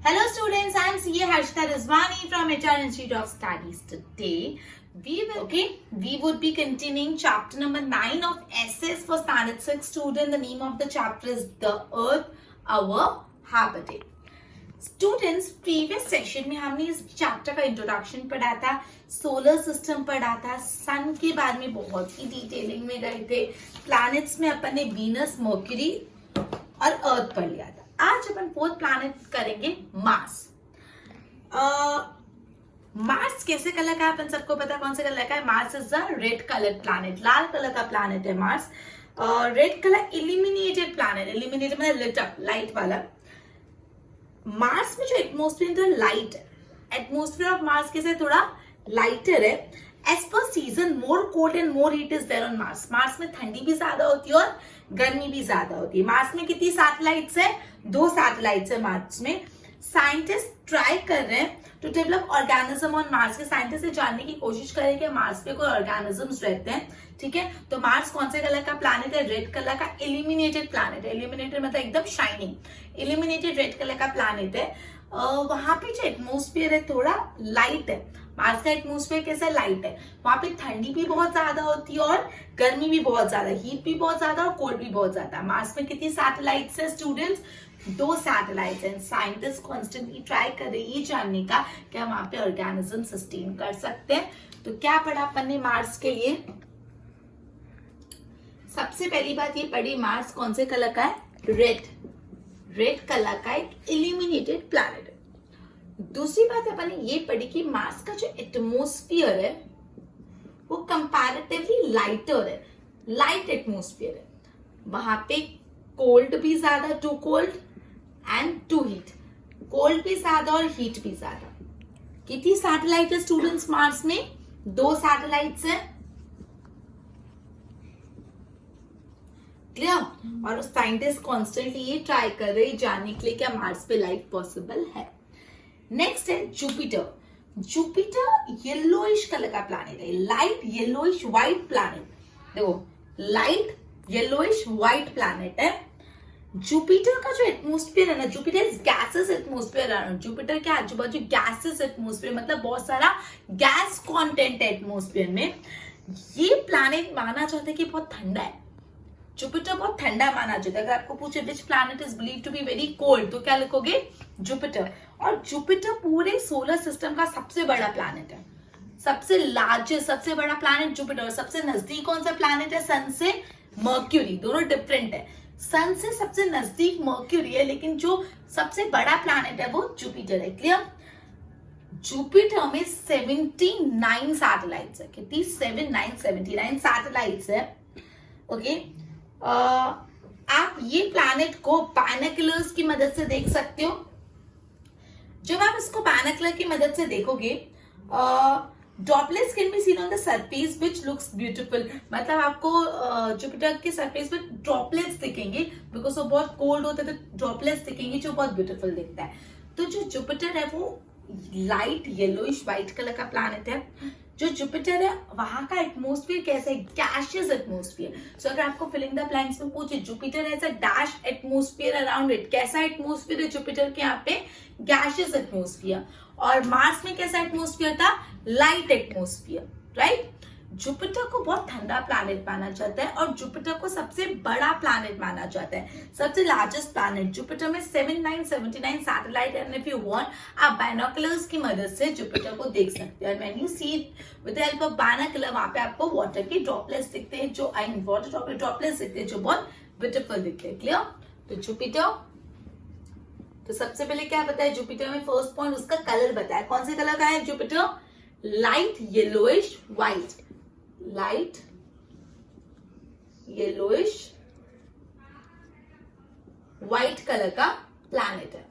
Hello students, I am CA Harshita Rizwani from HR Institute of Studies. Today we would be continuing chapter number 9 of SS for standard 6 student. The name of the chapter is The Earth, Our Habitat. Students previous session में हमने इस chapter का introduction पढ़ा था, solar system पढ़ा था, सन के बारे में बहुत ही डिटेलिंग में गए थे, प्लैनेट्स में अपन ने वीनस, मर्क्यूरी और अर्थ पढ़ लिया था. आज अपन फोर्थ प्लैनेट करेंगे मार्स. मार्स कैसे कलर का है अपन सबको पता कौन से कलर का है. Mars is a red colour planet, Lal colour का प्लैनेट है Mars. Red colour illuminated planet, illuminated मतलब लिट अप, लाइट वाला. मार्स में जो एटमॉस्फेयर है लाइट है. एटमॉस्फेयर ऑफ मार्स कैसे थोड़ा लाइटर है. As per season more cold and more heat is there on Mars. Mars में ठंडी भी ज्यादा होती है और गर्मी भी ज्यादा होती है. मार्स में कितनी सैटेलाइट्स है? 2 सैटेलाइट्स है मार्स में. साइंटिस्ट ट्राई कर रहे हैं to develop organism on Mars. के साइंटिस्ट से जानने की कोशिश करें कि मार्स पे कोई ऑर्गेनिजम्स रहते हैं. ठीक है, तो मार्स कौन से कलर का प्लैनेट है? रेड कलर का इल्यूमिनेटेड प्लैनेट है. इल्यूमिनेटेड मतलब एकदम शाइनिंग. इल्यूमिनेटेड रेड कलर का प्लैनेट है. वहां पे जो एटमॉस्फेयर है थोड़ा लाइट है. मार्स का एटमॉस्फेयर कैसा लाइट है. वहां पे ठंडी भी बहुत ज्यादा होती है और गर्मी भी बहुत ज्यादा, हीट भी बहुत ज्यादा और कोल्ड भी बहुत ज्यादा. मार्स में कितनी सैटेलाइट्स है स्टूडेंट्स? 2 सैटेलाइट्स हैं. साइंटिस्ट कॉन्स्टेंटली ट्राई कर रहे हैं ये जानने का क्या वहां पे ऑर्गेनिज्म सस्टेन कर सकते हैं. तो क्या पढ़ा अपन ने मार्स के लिए? सबसे पहली बात ये पढ़ी, मार्स कौन से कलर का है? रेड. रेड कलर का एक इल्यूमिनेटेड प्लैनेट है. दूसरी बात अपन ने ये पढ़ी कि मार्स का जो एटमॉस्फेयर है वो कंपैरेटिवली लाइटर है. लाइट एटमॉस्फेयर है. वहां पे कोल्ड भी ज्यादा, too cold and too heat. Cold भी ज्यादा और हीट भी ज्यादा. कितनी सैटेलाइट है स्टूडेंट्स मार्स में? 2 सैटेलाइट्स है. क्लियर? और साइंटिस्ट कॉन्स्टेंटली ये ट्राई कर रहे हैं जानने के लिए क्या मार्स पे लाइफ पॉसिबल है. नेक्स्ट है जुपिटर. जुपिटर येलोइश कलर का प्लैनेट है. Light yellowish white planet. देखो, लाइट येलोइश व्हाइट प्लैनेट है. जुपिटर का जो एटमॉस्फेयर है ना, जुपिटर इज गैसेस एटमॉस्फेयर है. जुपिटर के आजू बाजू गैसेस एटमॉस्फेयर मतलब बहुत सारा गैस कंटेंट है एटमॉस्फेयर में. ये प्लैनेट माना जाता है कि बहुत ठंडा है. जुपिटर बहुत ठंडा माना जाता है. अगर आपको पूछे which planet is believe to be very cold तो क्या लिखोगे? जुपिटर. और जुपिटर पूरे सोलर सिस्टम का सबसे बड़ा प्लैनेट है. सबसे लार्जेस्ट, सबसे बड़ा प्लैनेट जुपिटर. सबसे नजदीक कौन सा प्लैनेट है सन से? मर्क्यूरी. दोनों डिफरेंट है. सन से सबसे नजदीक मर्क्यूरी है, लेकिन जो सबसे बड़ा प्लैनेट है वो जुपिटर है. क्लियर? जुपिटर में 79 सैटेलाइट्स है. कितनी? 79 सैटेलाइट्स है. ओके, आप ये प्लैनेट को बाइनोकुलर्स की मदद से देख सकते हो. जब आप इसको बाइनोकुलर की मदद से देखोगे, droplets can be seen on the surface which looks beautiful. मतलब आपको जुपिटर के सरफेस पे ड्रॉपलेट्स दिखेंगे बिकॉज वो बहुत कोल्ड होता है, तो ड्रॉपलेट्स दिखेंगे जो बहुत ब्यूटीफुल दिखता है. तो जो जुपिटर है वो लाइट येलोइश व्हाइट कलर का प्लैनेट है. जो जुपिटर है वहां का एटमॉस्फेयर कैसा है? Gaseous atmosphere. सो अगर आपको फिलिंग द ब्लैंक्स में पूछे Jupiter has a dash atmosphere around it. कैसा एटमॉस्फेयर है जुपिटर के यहाँ पे? Gaseous atmosphere. और मार्स में कैसा एटमॉस्फेयर था? Light atmosphere. राइट? जुपिटर को बहुत ठंडा प्लैनेट माना जाता है और जुपिटर को सबसे बड़ा प्लैनेट माना जाता है, सबसे लार्जेस्ट प्लैनेट. जुपिटर में 79 satellite and if you want आप बाइनोकुलर्स की मदद से जुपिटर को देख सकते हैं. When you see with the help of binocular वहां पे आपको वाटर के ड्रॉपलेट्स दिखते हैं, जो वाटर ड्रॉपलेट्स दिखते हैं जो बहुत ब्यूटीफुल दिखते हैं. क्लियर? तो जुपिटर, तो सबसे पहले क्या बताया जुपिटर में? फर्स्ट पॉइंट उसका कलर बताया. कौन से कलर का है Jupiter? Light yellowish white. Light yellowish white colour का प्लैनेट है.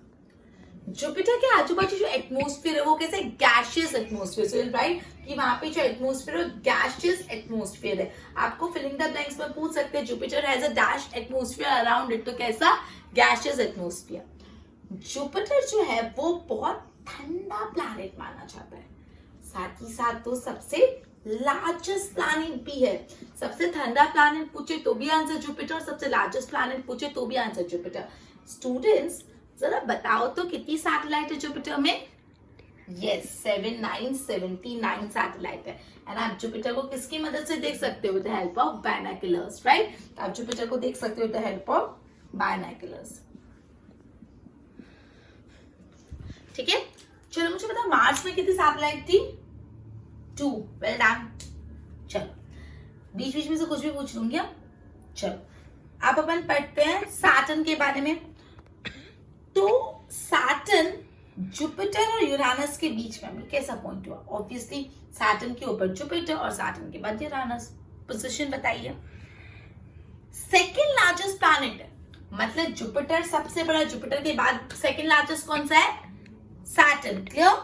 जुपिटर के आजू बाजू जो एटमॉस्फेयर है वो कैसे? Gaseous atmosphere. सो राइट कि वहां पे जो एटमॉस्फेयर है गैशियस एटमॉस्फेयर है. आपको फिलिंग द ब्लैंक्स में पूछ सकते हैं Jupiter has a dash atmosphere around it. तो कैसा? Gaseous atmosphere. जुपिटर जो है वो बहुत ठंडा प्लैनेट माना जाता है. साथ ही साथ तो सबसे लार्जेस्ट प्लैनेट भी है. सबसे ठंडा प्लैनेट पूछे तो भी आंसर जुपिटर, सबसे लार्जेस्ट प्लैनेट पूछे तो भी आंसर जुपिटर. स्टूडेंट्स जरा बताओ तो कितनी सैटेलाइट है जुपिटर में? यस, 7979 सैटेलाइट है। एंड आप जुपिटर को किसकी मदद से देख सकते हो? With the help of binoculars, right? आप जुपिटर को देख सकते हो with the help of binoculars. ठीक है, चलो मुझे बताओ मार्स में कितनी सैटेलाइट थी? 2। Well done. चलो बीच बीच में से कुछ भी पूछ लूंगी। चलो आप अपन पढ़ते हैं सैटर्न के बारे में। तो सैटर्न जुपिटर और यूरानस के बीच में कैसा पॉइंट हुआ? ऑब्वियसली सैटर्न के ऊपर जुपिटर और सैटर्न के बाद यूरानस। पोजीशन बताइए। सेकंड लार्जेस्ट प्लैनेट है, मतलब जुपिटर सबसे बड़ा, जुपिटर के बाद सेकंड लार्जेस्ट कौन सा है? सैटर्न। क्लियर?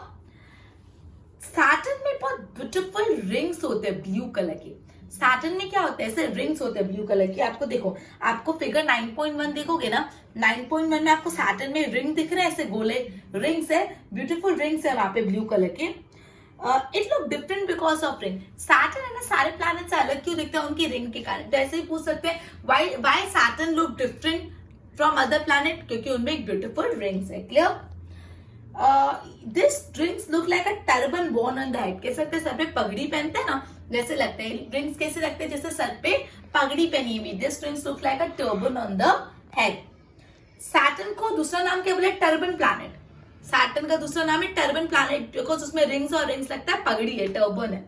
सैटर्न में बहुत ब्यूटीफुल रिंग्स होते हैं ब्लू कलर के। सैटर्न में क्या होता है? ऐसे रिंग्स होते हैं ब्लू कलर की। आपको देखो, आपको फिगर 9.1 देखोगे ना, 9.1 में आपको सैटर्न में रिंग दिख रहे हैं, ऐसे गोले रिंग्स है, ब्यूटीफुल रिंग्स है वहां पे ब्लू कलर के। It look different because of ring. Saturn है ना, सारे प्लैनेट से अलग क्यों दिखते हैं? उनकी रिंग के कारण। तो ऐसे ही पूछ सकते हैं why Saturn look different from other planet? क्योंकि उनमें एक ब्यूटीफुल रिंग्स है। Clear? This rings look like a turban bone on the head. कह सकते हैं सर पे पगड़ी पहनते हैं ना, जैसे लगते हैं। रिंग्स कैसे लगते हैं? जैसे सर पे पगड़ी पहनी हुई। This rings look like a turban on the head. Saturn को दूसरा नाम क्या बोले? Turban planet. सैटर्न का दूसरा नाम है टर्बन प्लैनेट बिकॉज उसमें रिंग्स और रिंग्स लगता है, पगड़ी है, टर्बन है।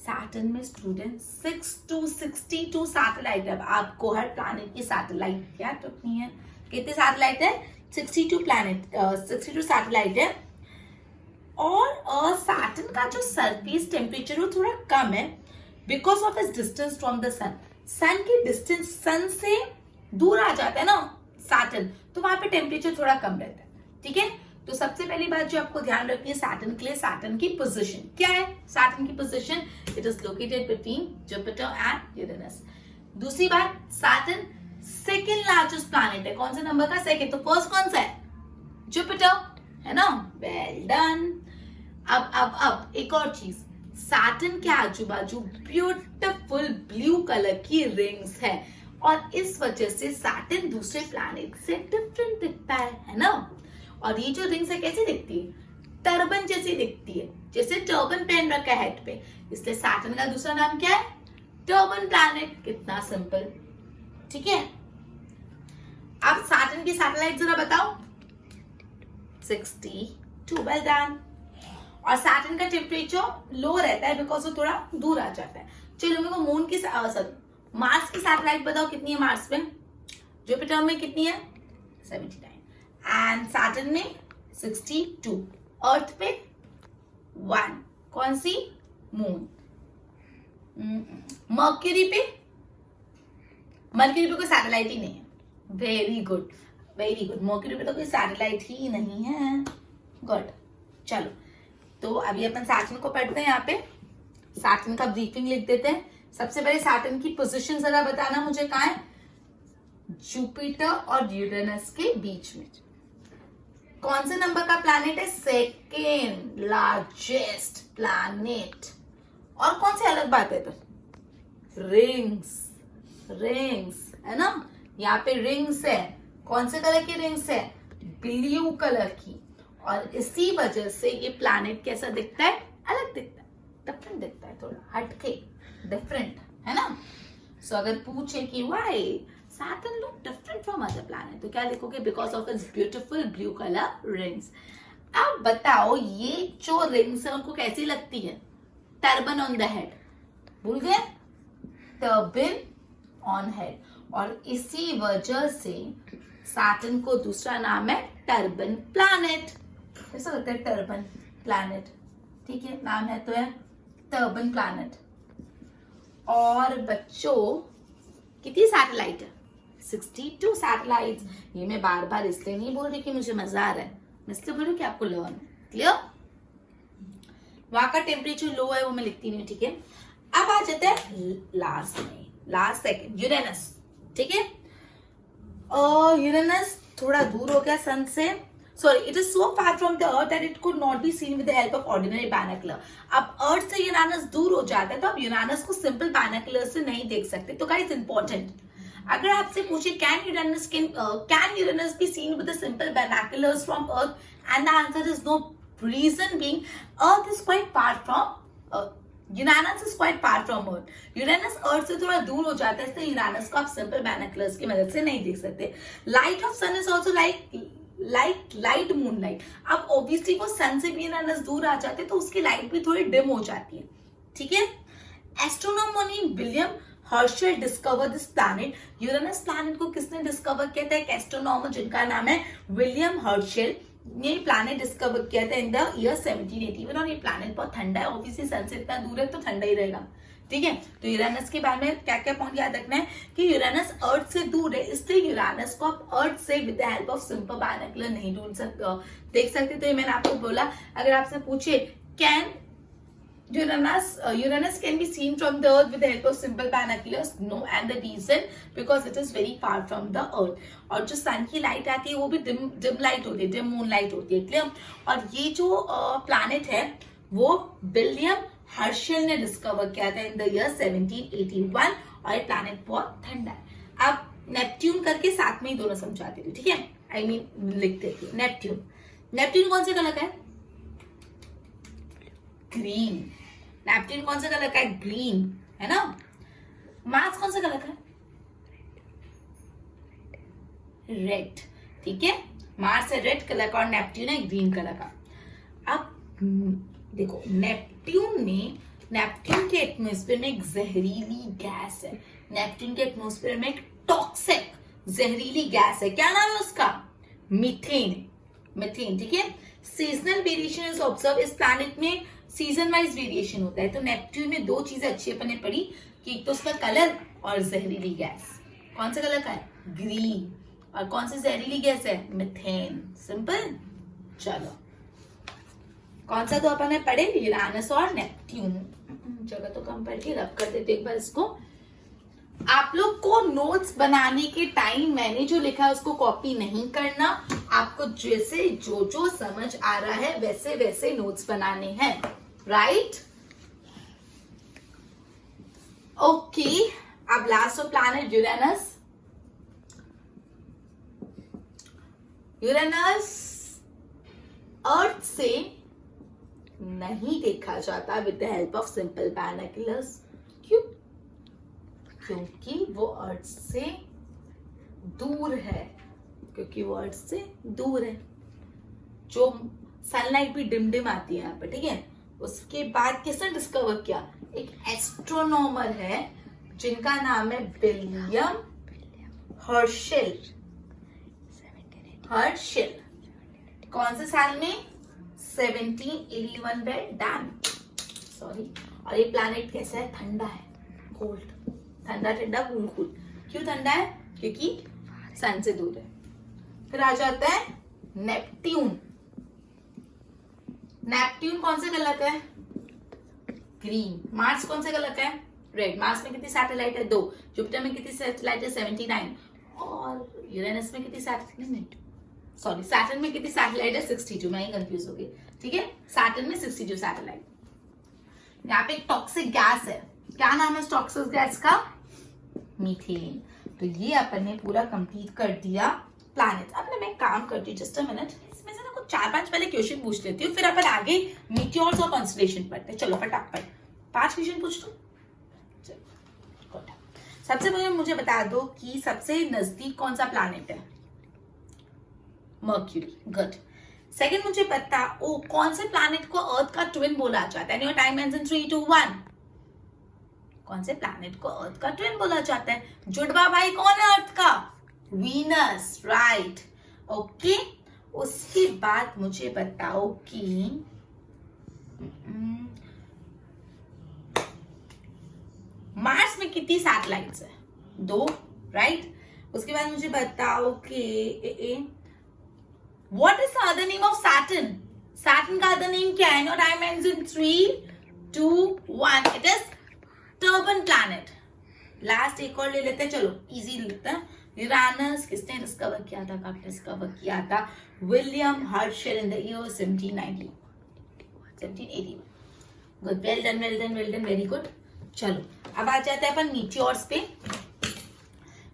सैटर्न में स्टूडेंट 6 to 62 सैटेलाइट है। आपको हर प्लैनेट की सैटेलाइट क्या रखनी है? कितने सैटेलाइट है? 62 सैटेलाइट है। और सैटर्न का जो सरफेस टेम्परेचर वो थोड़ा कम है because of its distance from the sun. Sun की डिस्टेंस, सन से दूर आ जाता है ना सैटर्न, तो वहां पे टेम्परेचर थोड़ा कम रहता है। ठीक है, तो सबसे पहली बात जो आपको ध्यान रखनी है सैटर्न के लिए, सैटर्न की पोजीशन क्या है? सैटर्न की position, it is located between Jupiter and Uranus. दूसरी बात, सैटर्न सेकेंड लार्जेस्ट प्लैनेट है। कौन से नंबर का? सेकेंड। तो फर्स्ट कौन सा है? जुपिटर, है ना? Well done. अब एक और चीज, सैटर्न के आजू बाजू ब्यूटीफुल ब्लू कलर की रिंग्स है और इस वजह से सैटर्न दूसरे प्लैनेट से डिफरेंट दिखता है ना? और ये जो रिंग्स है कैसी दिखती है? टर्बन जैसी दिखती है, जैसे टर्बन पहन रखा है हेड पे, इसलिए सैटर्न का दूसरा नाम क्या है? Turban planet. कितना सिंपल। ठीक है, अब सैटर्न की सैटेलाइट जरा बताओ। 62। Well done. और सैटर्न का टेम्परेचर लो रहता है बिकॉज वो थोड़ा दूर आ जाता है। चलो मेरे को मून की मार्स की सैटेलाइट बताओ कितनी है मार्स में? जुपिटर में कितनी है? 79। एंड सैटर्न में 62। अर्थ पे 1। कौन सी? मून। मर्क्यूरी पे? मर्क्यूरी पे कोई सैटेलाइट ही नहीं है। Very good, very good. Mercury पे तो कोई सैटेलाइट ही नहीं है। गुड। चलो तो अभी अपन सैटर्न को पढ़ते हैं। यहाँ पे सैटर्न का ब्रीफिंग लिख देते हैं। सबसे पहले सैटर्न की पोजीशन जरा बताना मुझे, कहाँ है? जुपिटर और यूरेनस के बीच में। कौन से नंबर का प्लैनेट है? Second largest planet. और कौन सी अलग बात है? तो रिंग्स, रिंग्स है ना, यहाँ पे रिंग्स है। कौन से कलर की रिंग्स है? ब्लू कलर की। और इसी वजह से ये प्लैनेट कैसा दिखता है? अलग दिखता है, डिफरेंट दिखता है, थोड़ा हटके, डिफरेंट, है ना? सो अगर पूछे कि why Saturn look different from other planet, तो क्या लिखोगे? Because of it's beautiful blue colour rings. अब बताओ ये जो रिंग्स है उनको कैसी लगती है? Turban on the head. भूल गए? Turban on head. और इसी वजह से सैटर्न को दूसरा नाम है टर्बन प्लैनेट। कैसा लगता है? Turban planet. ठीक है, नाम है तो है टर्बन प्लैनेट। और बच्चों कितनी सैटेलाइट है? 62 सैटेलाइट। ये मैं बार बार इसलिए नहीं बोल रही कि मुझे मजा आ रहा है, मैं इसलिए बोल रही हूँ कि आपको लर्न। क्लियर? वहां का टेम्परेचर लो है वो मैं लिखती नहीं। ठीक है, अब आ जाते हैं लास्ट में, लास्ट सेकंड, यूरेनस। ठीक है, यूरेनस थोड़ा दूर हो गया सन से। Sorry, it is so far from the earth that it could not be seen with the help of ordinary binocular. अब अर्थ से यूरेनस दूर हो जाता है तो आप यूरेनस को सिंपल बायनोकुलर से नहीं देख सकते। तो गाइस इंपॉर्टेंट, अगर आपसे पूछे can Uranus be seen with the simple binoculars from earth, and the answer is no. Reason being earth is quite far from Uranus is quite far from earth. Uranus earth से थोड़ा दूर हो जाता है, इसलिए यूरेनस को आप simple binoculars की मदद से नहीं देख सकते. Light of sun is also light moonlight. अब ऑब्वियसली वो सन से भी यूरेनस दूर आ जाते हैं तो उसकी लाइट भी थोड़ी डिम हो जाती है. ठीक है. Astronomer William Herschel discover this planet. Uranus planet को किसने डिस्कवर किया था? एक एस्ट्रोनॉमर जिनका नाम है विलियम हर्शल ने प्लैनेट डिस्कवर किया था इन द ईयर 1781. और ये प्लैनेट बहुत ठंडा है, ऑब्वियसली सन से इतना दूर है तो ठंडा ही रहेगा. ठीक है. तो यूरेनस के बारे में क्या क्या पॉइंट याद रखना है कि यूरेनस अर्थ से दूर है, इसलिए यूरेनस को आप अर्थ से with the help of simple binocular नहीं ढूंढ सकते, देख सकते. तो ये मैंने आपको बोला. अगर आपसे पूछे can Uranus can be seen from the earth with the help of simple binoculars? No, and the reason because it is very far from the earth. और जो सन की लाइट आती है वो भी डिम लाइट होती है, डिम मून लाइट होती है. क्लियर. और ये जो प्लैनेट है वो विलियम हर्शल ने डिस्कवर किया था इन द ईयर 1781. और ये प्लैनेट बहुत ठंडा है. अब नेपट्यून करके साथ में ही दोनों समझाते थे. ठीक है. आई मीन लिखते थे. नेपट्यून कौन से कलर का है? ग्रीन. नेपट्यून कौन सा कलर का है? ग्रीन, है ना. मार्स कौन सा कलर का है? रेड. ठीक है. मार्स है रेड कलर का और नेपट्यून है ग्रीन कलर का. अब देखो नेपट्यून के एटमॉस्फेयर में एक जहरीली गैस है. नेपट्यून के एटमॉस्फेयर में एक टॉक्सिक जहरीली गैस है. क्या नाम है उसका? मीथेन. ठीक है. Seasonal variation is observe. इस प्लैनेट में सीजन वाइज वेरिएशन होता है. तो नेपट्यून में दो चीजें अच्छी अपने पड़ी कि एक तो उसका कलर और जहरीली गैस. कौन सा कलर का है? ग्रीन. और कौन सी जहरीली गैस है? मीथेन. सिंपल. चलो कौन सा तो अपन ने पढ़े? यूरेनस और नेपट्यून. जगह तो कम पड़ गई, रब कर देते एक बार इसको. आप लोग को नोट्स बनाने के टाइम मैंने जो लिखा है उसको कॉपी नहीं करना. आपको जैसे जो समझ आ रहा है वैसे वैसे नोट्स बनाने हैं. राइट. ओके. अब last of planet Uranus. Uranus earth से नहीं देखा जाता with the help of simple binoculars. क्यों? क्योंकि वो अर्थ से दूर है. जो सनलाइट भी डिम आती है यहाँ पे. ठीक है. उसके बाद किसने डिस्कवर किया? एक एस्ट्रोनॉमर है जिनका नाम है विलियम हर्शल. कौन से साल में? 1781 में. Dam sorry. और ये प्लैनेट कैसा है? ठंडा है. कोल्ड. ठंडा कूल. क्यों ठंडा है? क्योंकि सन से दूर है. फिर आ जाता है नेपट्यून. कौन से कलर का है? ग्रीन. मार्स कौन से कलर का है? रेड. मार्स में कितनी सैटेलाइट है? 2. जुपिटर में कितनी सैटेलाइट है? 79. और यूरेनस में कितनी सैटेलाइट? सॉरी, सैटर्न में कितनी सैटेलाइट है? 62. मैं ही कंफ्यूज हो गई. ठीक है. सैटर्न में 62 सैटेलाइट. यहाँ पे एक टॉक्सिक गैस है. क्या नाम है इस टॉक्सिक गैस का? मीथेन. तो ये अपन ने पूरा कंप्लीट कर दिया प्लैनेट. अब मैं काम करती हूँ, जस्ट अ मिनट. इसमें से ना कुछ 4-5 पहले क्वेश्चन पूछ लेती हूँ, फिर अपन आगे मीटियोर्स और कॉन्स्टलेशन पढ़ते हैं. चलो फटाफट 5 क्वेश्चन पूछ लो. सबसे पहले मुझे बता दो कि सबसे नजदीक कौन सा प्लैनेट है? मर्क्यूरी. गुड. सेकंड मुझे बता कौन से प्लैनेट को अर्थ का ट्विन बोला जाता है? Your time ends in 3, 2, 1. कौन से प्लैनेट को अर्थ का ट्विन बोला जाता है? जुड़वा भाई कौन है अर्थ का? वीनस. राइट. ओके. उसके बाद मुझे बताओ कि मार्स में कितनी सैटेलाइट्स है? 2. राइट. उसके बाद मुझे बताओ कि what is the other name of Saturn? Saturn का अदर नेम क्या है? Time ends in 3, 2, 1. It is turban planet. Last एक और ले लेते हैं. चलो इजी लेते हैं. यूरेनस किसने डिस्कवर किया था? कब डिस्कवर किया था? William Herschel in the year 1781. Good. Well done. Very good. चलो अब आ जाते हैं अपन मीटियोर्स पे.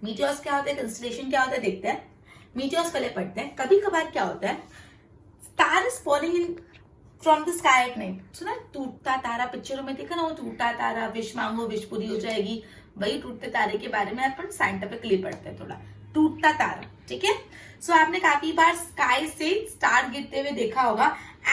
मीटियोर्स क्या होता है, कंस्टलेशन क्या होता है, देखते हैं। मीटियोर्स पहले पढ़ते हैं। कभी कभार क्या होता है, star is falling in from the sky at night. सुना टूटता तारा, पिक्चरों में देखा ना, वो टूटा तारा, विश मांगो विश पूरी हो जाएगी। वही टूटते तारे के बारे में अपन साइंटिफिकली पढ़ते हैं थोड़ा, टूटता तारा, ठीक है। सो आपने काफी बार स्काई से स्टार गिरते हुए देखा होगा।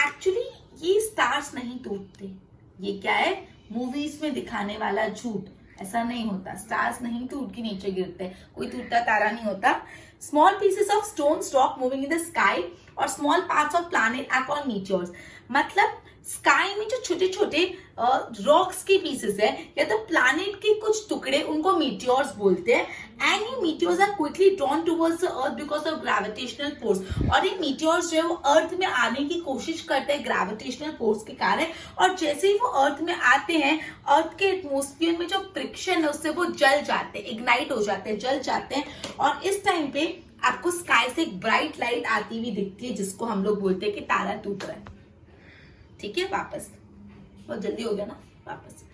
एक्चुअली ये स्टार्स नहीं टूटते, ये क्या है, मूवीज में दिखाने वाला झूठ। ऐसा नहीं होता, स्टार्स नहीं टूट के नीचे गिरते, कोई टूटता तारा नहीं होता। Small pieces of stone rock moving in the sky और small parts of planet are called meteors. मतलब स्काई में जो छोटे छोटे रॉक्स के पीसेस है या तो प्लैनेट के कुछ टुकड़े, उनको मीटियोर्स बोलते हैं। एंड ये meteors are quickly drawn towards the earth because of gravitational force. और ये मीटियोर्स जो है वो अर्थ में आने की कोशिश करते हैं ग्रेविटेशनल फोर्स के कारण। और जैसे ही वो अर्थ में आते हैं, अर्थ के एटमॉस्फेयर में जो फ्रिक्शन है उससे वो जल जाते हैं, इग्नाइट हो जाते हैं, जल जाते हैं। और इस टाइम पे आपको स्काई से एक ब्राइट लाइट आती हुई दिखती है, जिसको हम लोग बोलते हैं कि तारा टूट रहा है। ठीक है, वापस बहुत जल्दी हो गया ना, वापस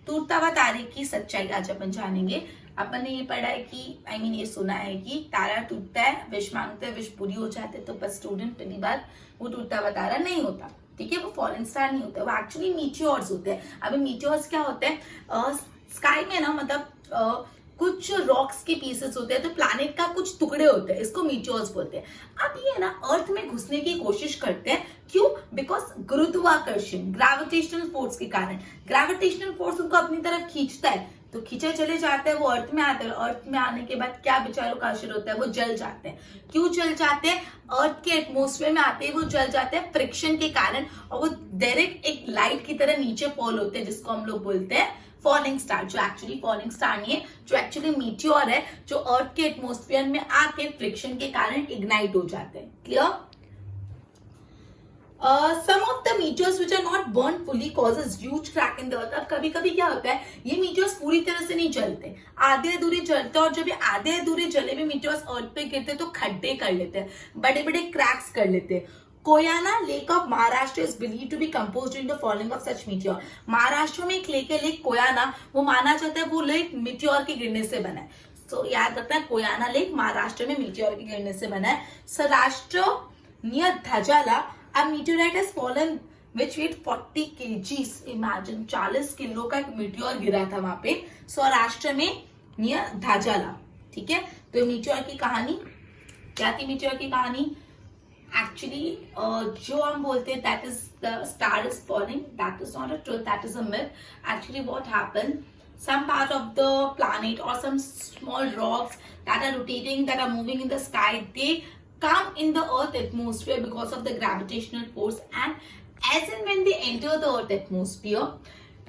टूटता हुआ तारे की सच्चाई आज अपन जानेंगे। अपन ने ये पढ़ा है कि ये सुना है कि तारा टूटता है, विश मांगते हैं, विश पूरी हो जाते हैं। तो बस स्टूडेंट पहली बार, वो टूटता हुआ तारा नहीं होता, ठीक है, वो फॉरेन स्टार नहीं होता, वो एक्चुअली मीटियोर्स होते हैं। अभी मीटियोर्स क्या होते हैं, स्काई में ना, मतलब कुछ रॉक्स के पीसेस होते हैं, तो प्लैनेट का कुछ टुकड़े होते हैं, इसको मीटियोर्स बोलते हैं। अब ये ना अर्थ में घुसने की कोशिश करते हैं, क्यों, बिकॉज गुरुत्वाकर्षण, ग्रेविटेशनल फोर्स के कारण। ग्रेविटेशनल फोर्स उनको अपनी तरफ खींचता है, तो खींचे चले जाते हैं, वो अर्थ में आते हैं। अर्थ में आने के बाद क्या बेचारों का असर होता है, वो जल जाते हैं। क्यों जल जाते हैं, अर्थ के एटमॉस्फेयर में आते हैं वो जल जाते हैं फ्रिक्शन के कारण, और वो डायरेक्ट एक लाइट की तरह नीचे फॉल होते हैं, जिसको हम लोग बोलते हैं फॉलिंग स्टार। जो एक्चुअली फॉलिंग स्टार नहीं है, जो एक्चुअली मीटियोर है, जो अर्थ के एटमॉस्फेयर में आके फ्रिक्शन के कारण इग्नाइट हो जाते हैं। Clear? Some of the meteors which are not burned fully causes huge crack in the earth। अब कभी कभी क्या होता है, ये मीटियोर्स पूरी तरह से नहीं जलते, आधे अधूरे जलते हैं। और जब ये आधे अधूरे जले हुए मीटियोर्स अर्थ पे गिरते तो खड्डे कर लेते हैं, बड़े बड़े क्रैक्स कर लेते हैं। Koyna lake of Maharashtra is believe to be compose during the falling of such meteor. Maharashtra में एक लेक है, लेक कोयाना, वो माना जाता है वो लेक मीटियोर के गिरने से बना है। तो याद रखना है, कोयाना लेक महाराष्ट्र में मीटियोर के गिरने से बना है। Saurashtra near Dhajala a meteorite has fallen which weighed 40 kgs। Imagine 40 kilo का एक मीटियोर गिरा था वहां पे सौराष्ट्र में नियर धाजाला। ठीक है, तो मीटियोर की कहानी क्या थी? मीटियोर की कहानी एक्चुअली जो हम बोलते हैं that is the star is falling, that is not a truth, that is a myth. Actually what happened, some part of the planet or some small rocks that are rotating, that are moving in the sky, they come in the earth atmosphere because of the gravitational force, and as and when they enter the earth atmosphere,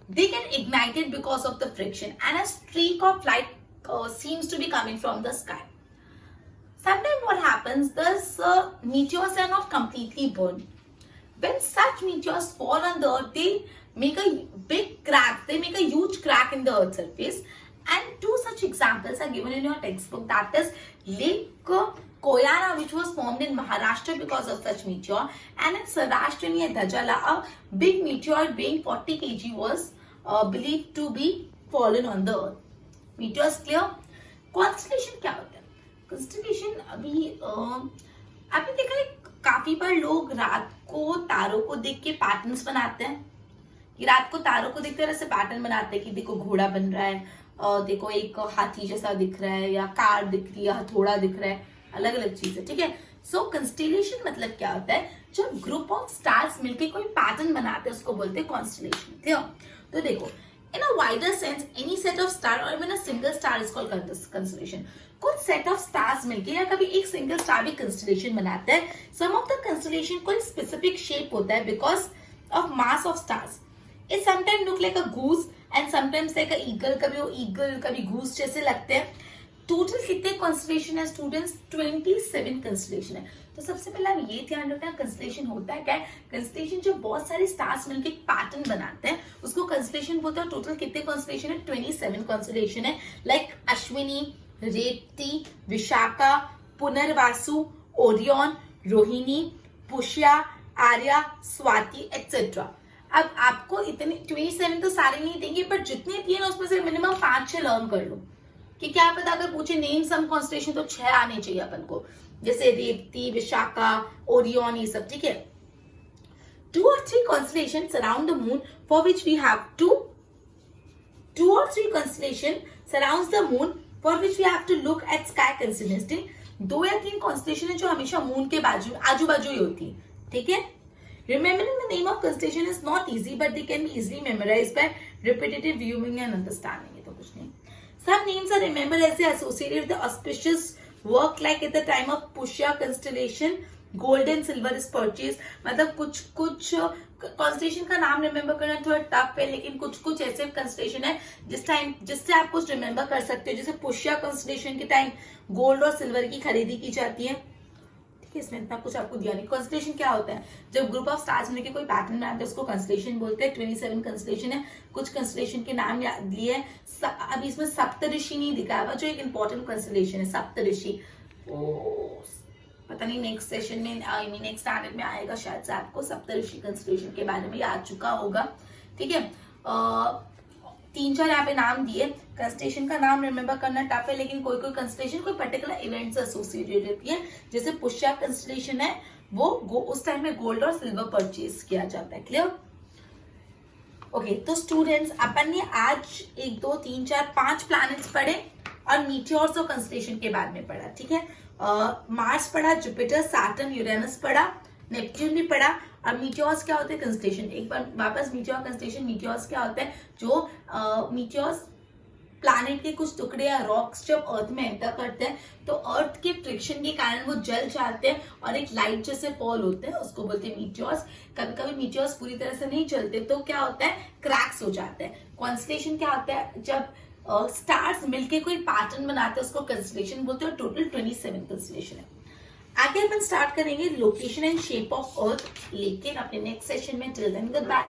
they get ignited because of the friction, and a streak of light seems to be coming from the sky. Sometimes what happens, these meteors are not completely burned. When such meteors fall on the earth, they make a big crack, they make a huge crack in the earth's surface. And two such examples are given in your textbook, that is Lake Koyana, which was formed in Maharashtra because of such meteor, and in Saurashtra near Dhajala, a big meteor weighing 40 kg was believed to be fallen on the earth. Meteors clear? Constellation क्या होता है? Constellation अभी आपने देखा है, काफी बार लोग रात को तारों को देख के पैटर्न्स बनाते हैं, कि रात को तारों को देखते ऐसे पैटर्न बनाते हैं कि देखो घोड़ा बन रहा है, देखो एक हाथी जैसा दिख रहा है, या कार दिख रही है, हथौड़ा दिख रहा है, अलग अलग चीज है। ठीक है, सो कंस्टेलेशन मतलब क्या होता है, जब ग्रुप ऑफ स्टार्स मिलके कोई पैटर्न बनाते हैं उसको बोलते हैं कॉन्स्टेलेशन। ठीक है, तो देखो in a wider sense any set of star और even a single star is called constellation. कुछ सेट ऑफ स्टार्स मिलके या कभी एक सिंगल स्टार भी कंस्टेलेशन बनाता है। सम ऑफ द कंस्टेलेशन कोई स्पेसिफिक शेप होता है because of mass of stars. It sometime look like a goose and sometimes like a eagle, कभी वो ईगल कभी गूस जैसे लगते हैं। टोटल कितने कंस्टेलेशन है स्टूडेंट्स? 27 कंस्टेलेशन है। तो सबसे पहले हम ये ध्यान रखना, कंस्टेलेशन होता है क्या है? कंस्टेलेशन जो बहुत सारे स्टार्स मिलकर एक पैटर्न बनाते हैं उसको कंस्टेलेशन बोलते हैं। टोटल कितने कंस्टेलेशन है? 27 कंस्टेलेशन है। Like Ashwini, Revati, Vishakha, Punarvasu, Orion, Rohini, Pushya, Arya, Swati etcetera. अब आपको इतने 27 तो सारे नहीं देंगे, पर जितने दिए ना उसमें से मिनिमम 5-6 लर्न कर लो। कि क्या पता अगर पूछे नेम सम कॉन्स्टलेशन तो 6 आने चाहिए अपन को, जैसे रेवती, विशाखा, ओरियन, ये सब, ठीक है। 2 or 3 constellations surround the moon for which we have to 2 or 3 constellation surrounds the moon for which we have to look at sky continuously। 2 या 3 constellation है जो हमेशा मून के बाजू आजू बाजू ही होती है, ठीक है। Remembering the name of constellation is not easy, but they can be easily memorized by repetitive viewing and understanding। ये तो कुछ नहीं। Some names are remembered as they are associated with the auspicious work, like at the time of Pushya constellation gold and silver is purchase. मतलब कुछ constellation का नाम remember करना थोड़ा टफ है, लेकिन कुछ ऐसे कॉन्स्टेलेशन है जिससे आप कुछ रिमेम्बर कर सकते हो। जैसे पुष्या कॉन्स्टेलेशन के टाइम गोल्ड और सिल्वर की खरीदी की जाती है, ठीक है। इसमें इतना कुछ आपको दिया नहीं। कॉन्स्टेलेशन क्या होता है, जब ग्रुप ऑफ स्टार्स मिलकर कोई पैटर्न बनाते हैं उसको कॉन्स्टेलेशन बोलते हैं। 27 कॉन्स्टेलेशन है, कुछ कॉन्स्टेलेशन के नाम लिए हैं। अभी इसमें सप्तऋषि नहीं दिखाया हुआ, जो एक इंपॉर्टेंट कॉन्स्टेलेशन है सप्तऋषि। पता नहीं नेक्स्ट सेशन में नेक्स्ट स्टैंडर्ड में आएगा शायद से, आपको सप्तऋषि कंस्टेलेशन के बारे में याद चुका होगा, ठीक है। 3-4 यहाँ पे नाम दिए। कंस्टेलेशन का नाम रिमेम्बर करना टफ है, लेकिन कोई कंस्टेलेशन कोई पर्टिकुलर इवेंट से एसोसिएटेड रहती है। जैसे पुष्या कंस्टेलेशन है, वो उस टाइम में गोल्ड और सिल्वर परचेज किया जाता है। क्लियर? ओके, तो स्टूडेंट्स अपन ने आज 1 2 3 4 5 प्लैनेट्स पढ़े और मीटियोर्स और कंस्टेलेशन के बारे में पढ़ा, ठीक है। मार्स पढ़ा, जुपिटर, सैटर्न, यूरेनस पढ़ा, नेपच्यून भी पढ़ा। और मीटियोर्स क्या होते हैं, कंस्टेलेशन। एक बार वापस मीटियोर कंस्टेलेशन, मीटियोर्स क्या होता है, जो मीटियोर्स प्लैनेट के कुछ टुकड़े या रॉक्स जब अर्थ में एंटर करते हैं तो अर्थ के फ्रिक्शन के कारण वो जल जाते हैं और एक लाइट जैसे फॉल होते हैं, उसको बोलते हैं मीटियोर्स। कभी कभी मीटियोर्स पूरी तरह से नहीं चलते तो क्या होता है, क्रैक्स हो जाते हैं। कॉन्स्टेलेशन क्या होता है, जब स्टार्स मिलके कोई पैटर्न बनाते हैं उसको कंस्टेलेशन बोलते हैं। टोटल 27 कंस्टेलेशन है। आगे अपन स्टार्ट करेंगे location and shape of earth, लेकिन अपने नेक्स्ट सेशन में। Till then good bye.